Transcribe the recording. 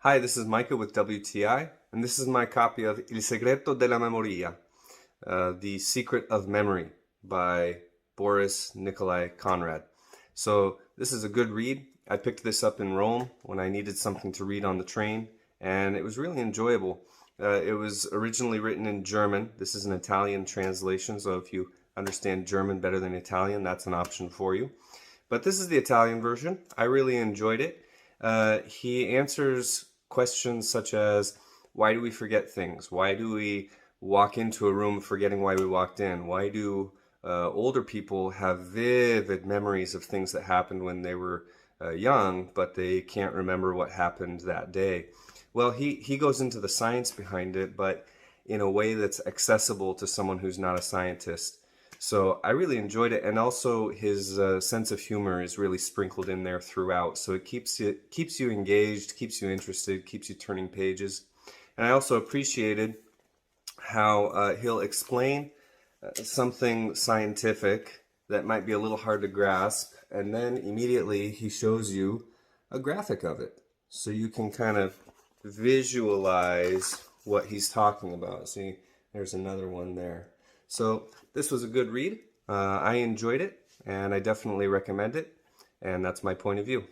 Hi, this is Micah with WTI, and this is my copy of Il segreto della memoria, The Secret of Memory by Boris Nikolai Conrad. So this is a good read. I picked this up in Rome when I needed something to read on the train, and it was really enjoyable. It was originally written in German. This is an Italian translation, so if you understand German better than Italian, that's an option for you. But this is the Italian version. I really enjoyed it. He answers questions such as, why do we forget things? Why do we walk into a room forgetting why we walked in? Why do older people have vivid memories of things that happened when they were young, but they can't remember what happened that day? Well, he goes into the science behind it, but in a way that's accessible to someone who's not a scientist. So I really enjoyed it, and also his sense of humor is really sprinkled in there throughout. So it keeps you engaged, keeps you interested, keeps you turning pages. And I also appreciated how he'll explain something scientific that might be a little hard to grasp, and then immediately he shows you a graphic of it, so you can kind of visualize what he's talking about. See, there's another one there. So this was a good read. I enjoyed it, and I definitely recommend it, and that's my point of view.